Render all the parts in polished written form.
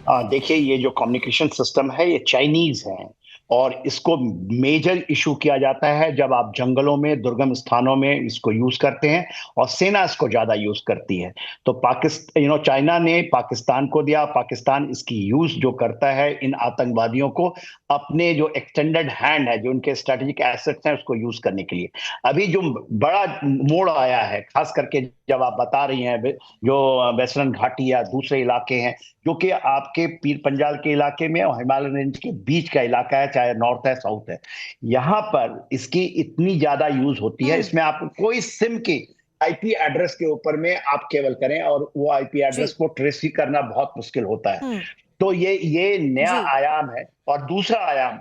देखिए, ये जो कम्युनिकेशन सिस्टम है ये चाइनीज है, और इसको मेजर इशू किया जाता है जब आप जंगलों में, दुर्गम स्थानों में इसको यूज करते हैं, और सेना इसको ज्यादा यूज करती है। तो पाकिस्तान, चाइना ने पाकिस्तान को दिया। पाकिस्तान इसकी यूज जो करता है इन आतंकवादियों को अपने जो एक्सटेंडेड हैंड है, जो उनके स्ट्रेटेजिक एसेट्स हैं, उसको यूज करने के लिए। अभी जो बड़ा मोड़ आया है, खास करके जब आप बता रही हैं जो वेस्टर्न घाटी या दूसरे इलाके हैं, जो कि आपके पीर पंजाल के इलाके में और हिमालयन रेंज के बीच का इलाका है, चाहे नॉर्थ है साउथ है, यहाँ पर इसकी इतनी ज्यादा यूज होती है। इसमें आप कोई सिम की आईपी एड्रेस के ऊपर में आप केवल करें, और वो आईपी एड्रेस को ट्रेस ही करना बहुत मुश्किल होता है। तो ये नया आयाम है। और दूसरा आयाम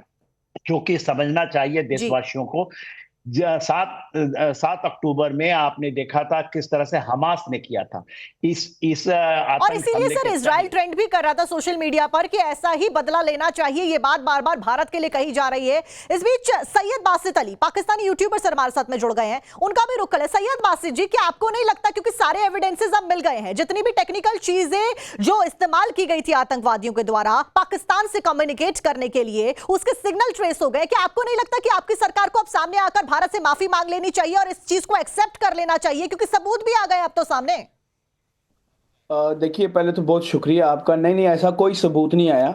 जो कि समझना चाहिए देशवासियों को, 7 अक्टूबर में आपने देखा था किस तरह से हमास ने किया था इस और इसीलिए सर इजराइल ट्रेंड भी कर रहा था सोशल मीडिया पर कि ऐसा ही बदला लेना चाहिए। ये बात बार बार भारत के लिए कही जा रही है। इस बीच सैयद बासित अली, पाकिस्तानी यूट्यूबर सर हमारे साथ में जुड़ गए हैं, उनका भी रुख है। सैयद बासित जी, क्या आपको नहीं लगता, क्योंकि सारे एविडेंसेस अब मिल गए हैं, जितनी भी टेक्निकल चीजें जो इस्तेमाल की गई थी आतंकवादियों के द्वारा पाकिस्तान से कम्युनिकेट करने के लिए, उसके सिग्नल ट्रेस हो गए, क्या आपको नहीं लगता कि आपकी सरकार को अब सामने आकर भारत से माफी मांग लेनी चाहिए और इस चीज को एक्सेप्ट कर लेना चाहिए, क्योंकि सबूत भी आ गए अब तो सामने? देखिए, पहले तो बहुत शुक्रिया आपका। नहीं, ऐसा कोई सबूत नहीं आया।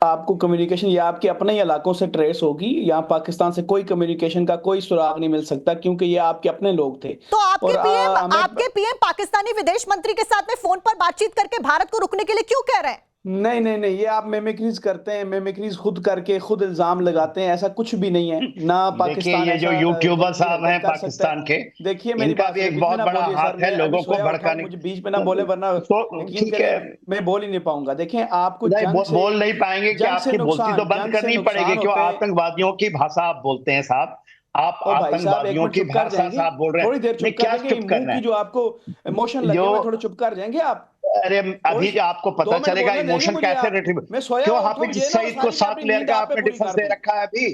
आपको कम्युनिकेशन ये आपके अपने ही इलाकों से ट्रेस होगी। यहाँ पाकिस्तान से कोई कम्युनिकेशन का कोई सुराग नहीं मिल सकता, क्योंकि ये आपके अपने लोग थे। तो आपके पीएम पाकिस्तानी विदेश मंत्री के साथ में फोन पर बातचीत करके भारत को रुकने के लिए क्यों कह रहे हैं? नहीं, ये आप मेमिक्रीज करते हैं, मेमिक्रीज खुद करके खुद इल्जाम लगाते हैं। ऐसा कुछ भी नहीं है ना। पाकिस्तान ये जो यूट्यूबर साहब हैं पाकिस्तान के, देखिए मेरी इनका भी एक बहुत बड़ा हाथ है लोगों को भड़काने। मुझे बीच में ना बोले, वरना यकीन करें मैं बोल ही नहीं पाऊंगा। देखिए, आपको बोल नहीं पाएंगे कि आपकी बोलती तो बंद करनी पड़ेगी, क्यों आतंकवादियों की भाषा आप बोलते हैं साहब। आप आतंकवादियों की भाषा साहब बोल रहे हैं। थोड़ी देर चुप करना है। जो आपको इमोशन लगे हुए, थोड़ा चुप कर जाएंगे आप? अरे अभी आपको पता चलेगा इमोशन कैसे क्यों हाफिज सईद को 7 लेयर का आपने डिफेंस दे रखा है। अभी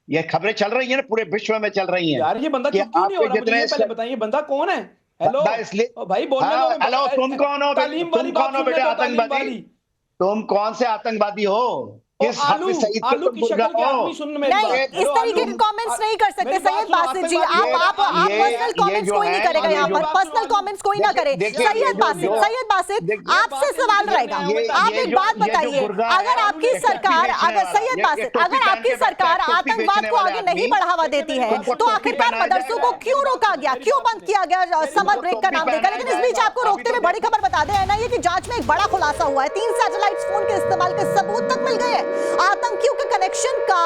ये खबरें चल रही है ना, पूरे विश्व में चल रही हैं। यार ये बंदा क्यों नहीं हो रहा? मुझे पहले बताइए, बंदा कौन है? हेलो भाई, बोलने दो। हेलो, तुम कौन हो? तुम कौन हो बेटे आतंकवादी? तुम कौन से आतंकवादी हो? किस आलू की शक्ल के आदमी सुनने में नहीं, इस तरीके के कमेंट्स नहीं कर सकते सैयद बासित जी। आप पर्सनल कमेंट्स कोई नहीं करेगा यहाँ पर, पर्सनल कमेंट्स कोई ना करे। सैयद बासित आपसे सवाल रहेगा। आप एक बात बताइए, अगर आपकी सरकार, सैयद बासित, अगर आपकी सरकार आतंकवाद को आगे नहीं बढ़ावा देती है, तो आखिरकार मदरसों को क्यों रोका गया, क्यों बंद किया गया समर ब्रेक का नाम देकर? लेकिन इस बीच आपको रोकते हुए बड़ी खबर बता दें, एनआईए की जांच में एक बड़ा खुलासा हुआ है। 3 सैटेलाइट फोन के इस्तेमाल के सबूत तक मिल गए हैं। आतंकियों के कनेक्शन का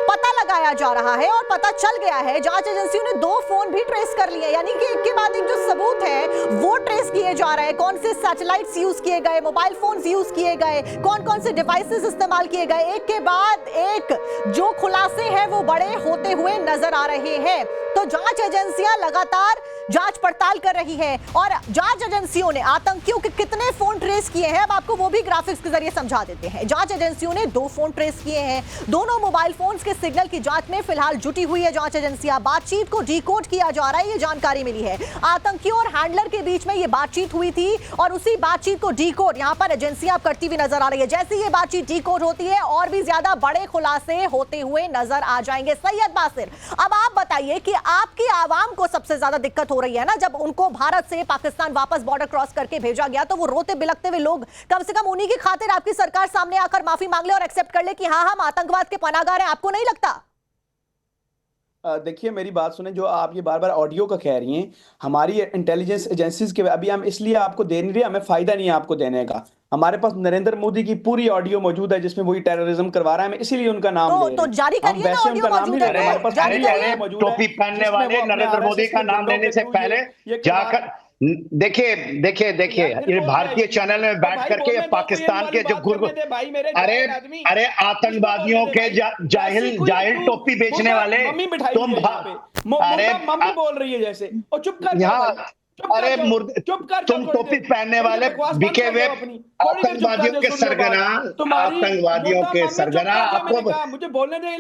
पता लगाया जा रहा है और पता चल गया है। जांच एजेंसियों ने 2 फोन भी ट्रेस कर लिए, यानी कि एक के बाद एक जो सबूत है वो ट्रेस किए जा रहे हैं। कौन से सैटेलाइट्स यूज किए गए, मोबाइल फोन्स यूज किए गए, कौन से डिवाइसेस इस्तेमाल किए गए, एक के बाद एक जो खुलासे हैं वो बड़े होते हुए नजर आ रहे हैं। तो जांच एजेंसियां लगातार जांच पड़ताल कर रही है और जांच एजेंसियों ने आतंकियों के कितने फोन ट्रेस किए हैं, अब आपको वो भी ग्राफिक्स के जरिए समझा देते हैं। जांच एजेंसियों ने 2 फोन ट्रेस किए हैं। दोनों मोबाइल फोन्स के सिग्नल की जांच में फिलहाल जुटी हुई है जांच एजेंसियां। बातचीत को डिकोड किया जा रहा है, ये जानकारी मिली है। आतंकियों और हैंडलर के बीच में ये बातचीत हुई थी और उसी बातचीत को डिकोड यहां पर एजेंसियां करती हुई नजर आ रही है। जैसे ये बातचीत डिकोड होती है और भी ज्यादा बड़े खुलासे होते हुए नजर आ जाएंगे। सैयद बासित, अब आप बताइए कि आपकी आवाम को सबसे ज्यादा दिक्कत हो रही है ना, जब उनको भारत से पाकिस्तान वापस बॉर्डर क्रॉस करके भेजा गया तो वो रोते बिलखते हुए लोग कम से कम उन्हीं की खातिर आपकी सरकार सामने आकर माफी मांग ले और एक्सेप्ट कर ले कि हाँ, हम आतंकवाद के पनाहगार हैं। आपको नहीं लगता? देखिए मेरी बात सुने, जो आप ये बार बार ऑडियो का कह रही हैं, हमारी इंटेलिजेंस एजेंसीज के अभी हम इसलिए आपको दे नहीं रहे, हमें फायदा नहीं है आपको देने का। हमारे पास नरेंद्र मोदी की पूरी ऑडियो मौजूद है जिसमें वही टेररिज्म करवा रहा है, हमें इसीलिए उनका नाम ले रहे हैं। तो जारी करिए ना, ऑडियो मौजूद है। हमारे पास टोपी पहनने वाले नरेंद्र मोदी का नाम लेने से पहले जाकर देखिए, ये भारतीय चैनल में बैठ करके पाकिस्तान के जो अरे आतंकवादियों के जाहिल टोपी बेचने वाले तुम, अरे मम्मी बोल रही है जैसे, और चुप कर यहाँ, अरे तुम टोपी पहनने वाले बिके हुए आतंकवादियों के सरगना, आपको मुझे बोलने दे।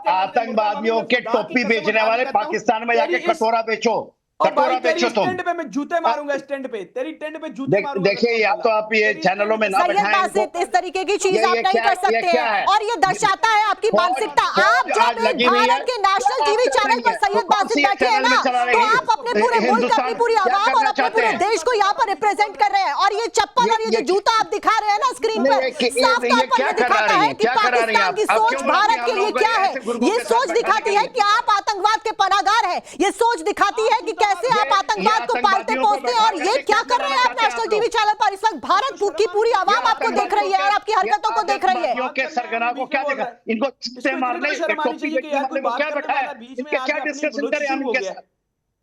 आतंकवादियों के टोपी बेचने वाले पाकिस्तान में जाके कटोरा बेचो। और भाई तेरी टेंट पे मैं जूते मारूंगा, इस टेंट पे, तेरी टेंट पे जूते मारूंगा। देखिए, या तो आप ये चैनलों में ना बैठें, इस तरीके की चीज आप नहीं कर सकते हैं, और ये दर्शाता है आपकी मानसिकता। आप जब एक भारत के नेशनल टीवी चैनल पर सैयद बासित बैठे हैं ना, तो आप अपने पूरे मुल्क, अपनी पूरी आवाम और अपने पूरे देश को यहाँ पर रिप्रेजेंट कर रहे हैं। और ये चप्पल और ये जो जूता आप दिखा रहे हैं ना स्क्रीन पर, साफ तौर पर ये दिखाता है कि पाकिस्तान की सोच भारत के लिए क्या है। ये सोच दिखाती है कि आप आतंकवाद के पनाहगार हैं। ये सोच दिखाती है कि कैसे आप आतंकवाद को पालते पोसते हैं। और ये क्या कर रहे हैं आप नेशनल टीवी चैनल पर? इस वक्त भारत की पूरी आवाम आपको देख रही है और आपकी हरकतों को देख रही है। सरगना को क्या देखा, इनको मारने क्या बैठाया, क्या डिस्कशन करें हम इनके साथ?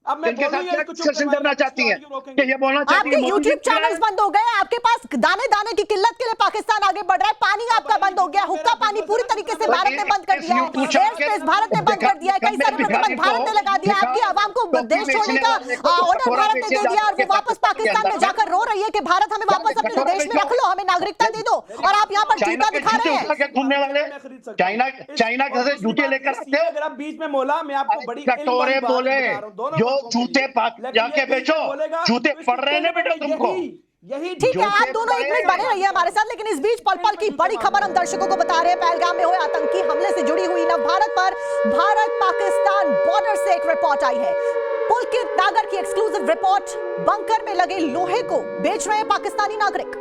अब मैं इनके साथ क्या डिस्कशन करना चाहती हैं कि ये बोलना चाहती है आपके यूट्यूब चैनल्स बंद हो गए, आपके पास दाने दाने की किल्लत के लिए पाकिस्तान आगे बढ़ रहा है। पानी आपका बंद हो गया, हुक्का पानी पूरी तरीके से भारत ने बंद कर दिया है, एयर स्पेस भारत ने बंद कर दिया है, कई सारे प्रतिबंध भारत ने लगा दिया। आपकी आवाम को देश छोड़ने का ऑर्डर भारत ने दे दिया, और वो वापस पाकिस्तान में जाकर रो रही है कि भारत हमें वापस अपने देश में रख लो, हमें नागरिकता दे दो। और आप यहाँ पर जूता दिखा रहे हैं। घूमने वाले चाइना से जूते लेकर आते हो। अगर आप बीच में मोला, मैं आपको बड़ी कटोरे बोले, जो जूते जाके बेचो, जूते पड़ रहे हैं बेटा तुमको। यही ठीक है, आप दोनों एक मिनट बने रहिए हमारे साथ। लेकिन इस बीच पल पल की बड़ी खबर हम दर्शकों को बता रहे हैं। पहलगाम में हुए आतंकी हमले से जुड़ी हुई नव भारत पर भारत पाकिस्तान बॉर्डर से एक रिपोर्ट आई है। पुलकित नागर की एक्सक्लूसिव रिपोर्ट। बंकर में लगे लोहे को बेच रहे हैं पाकिस्तानी नागरिक।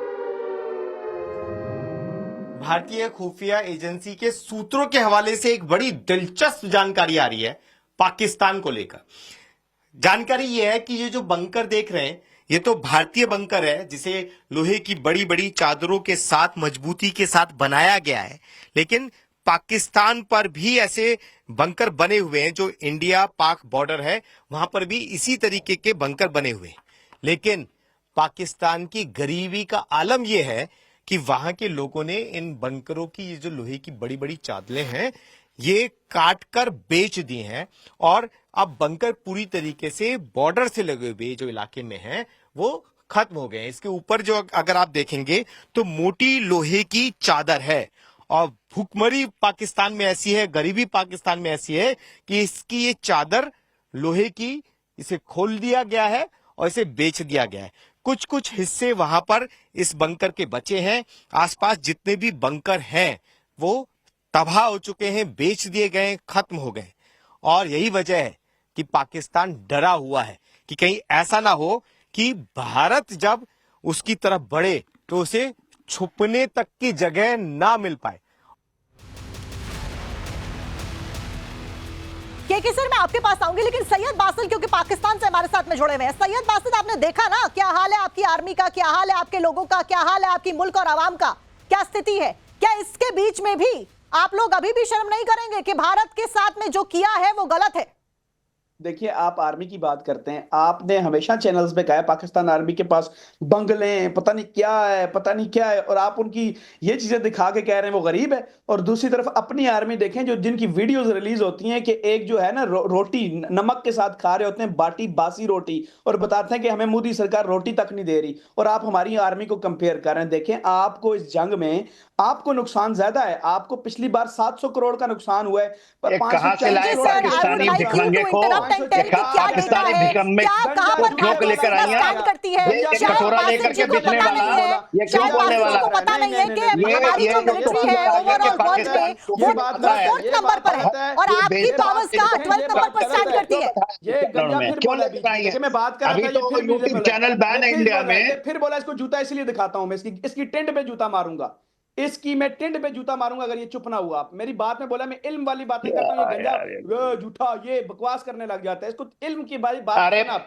भारतीय खुफिया एजेंसी के सूत्रों के हवाले से एक बड़ी दिलचस्प जानकारी आ रही है पाकिस्तान को लेकर। जानकारी यह है कि ये जो बंकर देख रहे हैं, ये तो भारतीय बंकर है, जिसे लोहे की बड़ी बड़ी चादरों के साथ मजबूती के साथ बनाया गया है। लेकिन पाकिस्तान पर भी ऐसे बंकर बने हुए हैं, जो इंडिया पाक बॉर्डर है वहां पर भी इसी तरीके के बंकर बने हुए हैं। लेकिन पाकिस्तान की गरीबी का आलम यह है कि वहां के लोगों ने इन बंकरों की, ये जो लोहे की बड़ी बड़ी चादरें हैं, ये काट कर बेच दी हैं। और अब बंकर पूरी तरीके से बॉर्डर से लगे हुए जो इलाके में हैं वो खत्म हो गए हैं। इसके ऊपर जो अगर आप देखेंगे तो मोटी लोहे की चादर है। और भूखमरी पाकिस्तान में ऐसी है, गरीबी पाकिस्तान में ऐसी है कि इसकी ये चादर लोहे की, इसे खोल दिया गया है और इसे बेच दिया गया है। कुछ कुछ हिस्से वहां पर इस बंकर के बचे हैं। आसपास जितने भी बंकर हैं वो तबाह हो चुके हैं, बेच दिए गए, खत्म हो गए। और यही वजह है कि पाकिस्तान डरा हुआ है कि कहीं ऐसा ना हो कि भारत जब उसकी तरफ बढ़े तो उसे छुपने तक की जगह ना मिल पाए। के सर, मैं आपके पास आऊंगी, लेकिन सैयद बासित क्योंकि पाकिस्तान से हमारे साथ में जुड़े हुए हैं। सैयद बासित, आपने देखा ना क्या हाल है आपकी आर्मी का, क्या हाल है आपके लोगों का, क्या हाल है आपकी मुल्क और आवाम का, क्या स्थिति है? क्या इसके बीच में भी आप लोग अभी भी शर्म नहीं करेंगे कि भारत के साथ में जो किया है वो गलत है? देखिए, आप आर्मी की बात करते हैं, आपने हमेशा चैनल्स पे कहा है पाकिस्तान आर्मी के पास बंगले हैं, पता नहीं क्या है, पता नहीं क्या है, और आप उनकी ये चीजें दिखा के कह रहे हैं वो गरीब है। और दूसरी तरफ अपनी आर्मी देखें, जो जिनकी वीडियोस रिलीज होती हैं कि एक जो है ना रोटी नमक के साथ खा रहे होते हैं, बासी रोटी, और बताते हैं कि हमें मोदी सरकार रोटी तक नहीं दे रही, और आप हमारी आर्मी को कंपेयर कर रहे हैं। देखें, आपको इस जंग में आपको नुकसान ज्यादा है। आपको पिछली बार 700 करोड़ का नुकसान हुआ है, पर 540 पाकिस्तानी भिखमंगे को लेकर आई है, कटोरा लेकर के बेचने वाला, ये क्यों बोलने वाला? पता नहीं है कि हमारी जो मिलिट्री है ओवरऑल वर्ल्ड में वो 4th नंबर पर है, और आपकी पावर्स का 12th नंबर पर स्टैंड करती है। ये गंजा फिर क्यों बोला, लेकर आई है? मैं बात कर रहा था, तो यूट्यूब चैनल बैन है इंडिया में, फिर बोला इसको जूता इसलिए दिखाता हूं मैं, इसकी टेंट पे जूता मारूंगा, इसकी मैं टेंट पे जूता मारूंगा अगर ये चुप ना हुआ। मेरी बात में बोला, मैं इल्म वाली बातें करता हूं, ये गंजा झूठा ये बकवास करने लग जाता है। इसको इल्म की बात करना।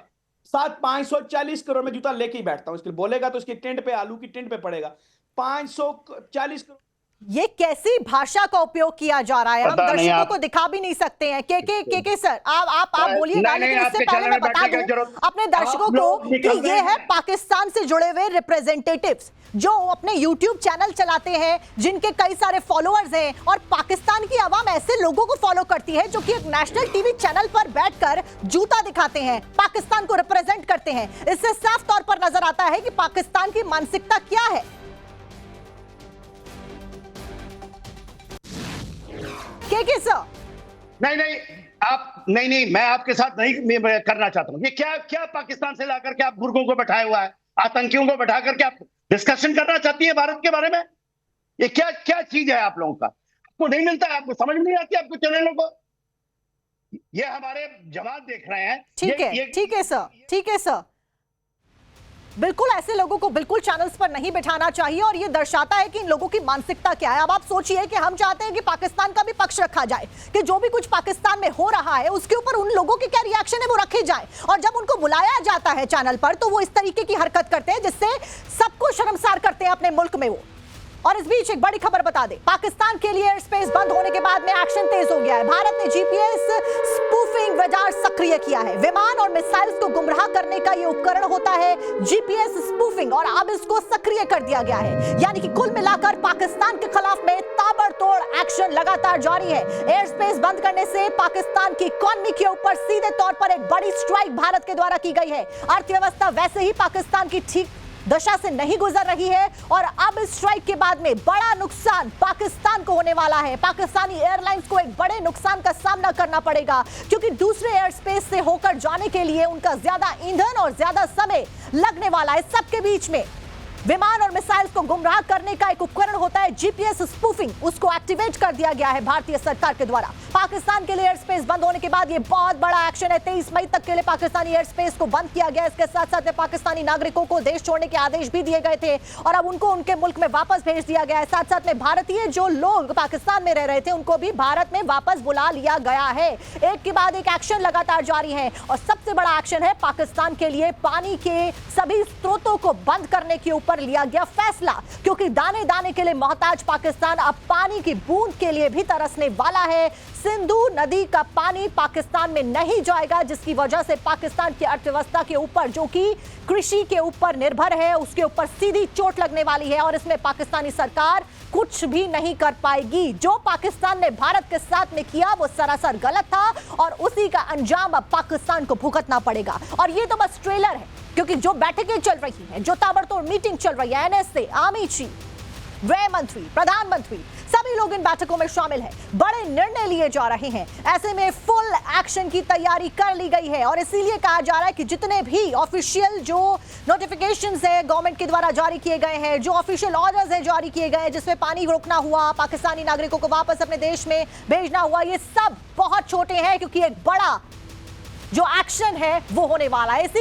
540 करोड़ में जूता लेके ही बैठता हूं, इसके बोलेगा तो इसकी टेंट पे, आलू की टेंट पे पड़ेगा 540 करोड़। ये कैसी भाषा का उपयोग किया जा रहा है? हम दर्शकों को दिखा भी नहीं सकते हैं। के सर, आप बोलिएगा, लेकिन उससे पहले मैं बता दूं अपने दर्शकों को कि ये है पाकिस्तान से जुड़े हुए रिप्रेजेंटेटिव्स जो अपने YouTube चैनल चलाते हैं, जिनके कई सारे फॉलोअर्स हैं, और पाकिस्तान की आवाम ऐसे लोगों को फॉलो करती है जो कि एक नेशनल टीवी चैनल पर बैठकर जूता दिखाते हैं, पाकिस्तान को रिप्रेजेंट करते हैं। इससे साफ तौर पर नजर आता है कि पाकिस्तान की मानसिकता क्या है। के सर, नहीं, आप नहीं नहीं, मैं आपके साथ नहीं मैं करना चाहता हूँ। ये क्या क्या पाकिस्तान से लाकर के आप बुर्गों को बैठाया हुआ है, आतंकियों को बैठा करके आप डिस्कशन करना चाहती है भारत के बारे में? ये क्या क्या चीज है आप लोगों का? आपको नहीं मिलता है, आपको समझ नहीं आती आपको चैनलों को? ये हमारे जवान देख रहे हैं। ठीक है, ठीक है सर, ठीक है सर। बिल्कुल ऐसे लोगों को बिल्कुल चैनल्स पर नहीं बिठाना चाहिए और ये दर्शाता है कि इन लोगों की मानसिकता क्या है। अब आप सोचिए कि हम चाहते हैं कि पाकिस्तान का भी पक्ष रखा जाए, कि जो भी कुछ पाकिस्तान में हो रहा है उसके ऊपर उन लोगों के क्या रिएक्शन है वो रखे जाए, और जब उनको बुलाया जाता है चैनल पर तो वो इस तरीके की हरकत करते हैं जिससे सबको शर्मसार करते हैं अपने मुल्क में वो। और इस बीच एक बड़ी खबर बता दें, पाकिस्तान के लिए एयर स्पेस बंद होने के बाद में एक्शन तेज हो गया है। भारत ने जीपीएस स्पूफिंग रडार सक्रिय किया है। विमान और मिसाइल्स को गुमराह करने का ये उपकरण होता है जीपीएस स्पूफिंग, और अब इसको सक्रिय कर दिया गया है। यानी कि कुल मिलाकर पाकिस्तान के खिलाफ में ताबड़तोड़ एक्शन लगातार जारी है। एयर स्पेस बंद करने से पाकिस्तान की इकोनॉमी के ऊपर सीधे तौर पर एक बड़ी स्ट्राइक भारत के द्वारा की गई है। अर्थव्यवस्था वैसे ही पाकिस्तान की ठीक दशा से नहीं गुजर रही है और अब इस स्ट्राइक के बाद में बड़ा नुकसान पाकिस्तान को होने वाला है। पाकिस्तानी एयरलाइंस को एक बड़े नुकसान का सामना करना पड़ेगा, क्योंकि दूसरे एयर स्पेस से होकर जाने के लिए उनका ज्यादा ईंधन और ज्यादा समय लगने वाला है। सबके बीच में विमान और मिसाइल्स को गुमराह करने का एक उपकरण होता है जीपीएस स्पूफिंग, उसको एक्टिवेट कर दिया गया है भारतीय सरकार के द्वारा। पाकिस्तान के लिए एयर स्पेस बंद होने के बाद ये बहुत बड़ा एक्शन है। 23 मई तक के लिए पाकिस्तानी एयर स्पेस को बंद किया गया। इसके साथ साथ में पाकिस्तानी नागरिकों को देश छोड़ने के आदेश भी दिए गए थे और अब उनको उनके मुल्क में वापस भेज दिया गया है। साथ साथ में भारतीय जो लोग पाकिस्तान में रह रहे थे उनको भी भारत में वापस बुला लिया गया है। एक के बाद एक एक्शन लगातार जारी है और सबसे बड़ा एक्शन है पाकिस्तान के लिए पानी के सभी स्रोतों को बंद करने के ऊपर लिया गया फैसला, क्योंकि दाने दाने के लिए मोहताज पाकिस्तान अब पानी की बूंद के लिए भी तरसने वाला है। सिंधु नदी का पानी पाकिस्तान में नहीं जाएगा, जिसकी वजह से पाकिस्तान की अर्थव्यवस्था के ऊपर, जो कि कृषि के ऊपर निर्भर है, उसके ऊपर सीधी चोट लगने वाली है और इसमें पाकिस्तानी सरकार कुछ भी नहीं कर पाएगी। जो पाकिस्तान ने भारत के साथ में किया वो सरासर गलत था और उसी का अंजाम अब पाकिस्तान को भुगतना पड़ेगा। और ये तो बस ट्रेलर है, क्योंकि जो बैठकें चल रही हैं, जो ताबड़तोड़ मीटिंग चल रही है, एनएसए, आर्मी चीफ, गृह मंत्री, प्रधानमंत्री, सभी लोग इन बैठकों में शामिल हैं। बड़े निर्णय लिए जा रहे हैं। ऐसे में फुल एक्शन की तैयारी कर ली गई है और इसीलिए कहा जा रहा है कि जितने भी ऑफिशियल जो नोटिफिकेशंस है गवर्नमेंट के द्वारा जारी किए गए हैं, जो ऑफिशियल ऑर्डर्स हैं जारी किए गए हैं, जिसमें पानी रोकना हुआ, पाकिस्तानी नागरिकों को वापस अपने देश में भेजना हुआ, ये सब बहुत छोटे हैं, क्योंकि एक बड़ा जो एक्शन है वो होने वाला है।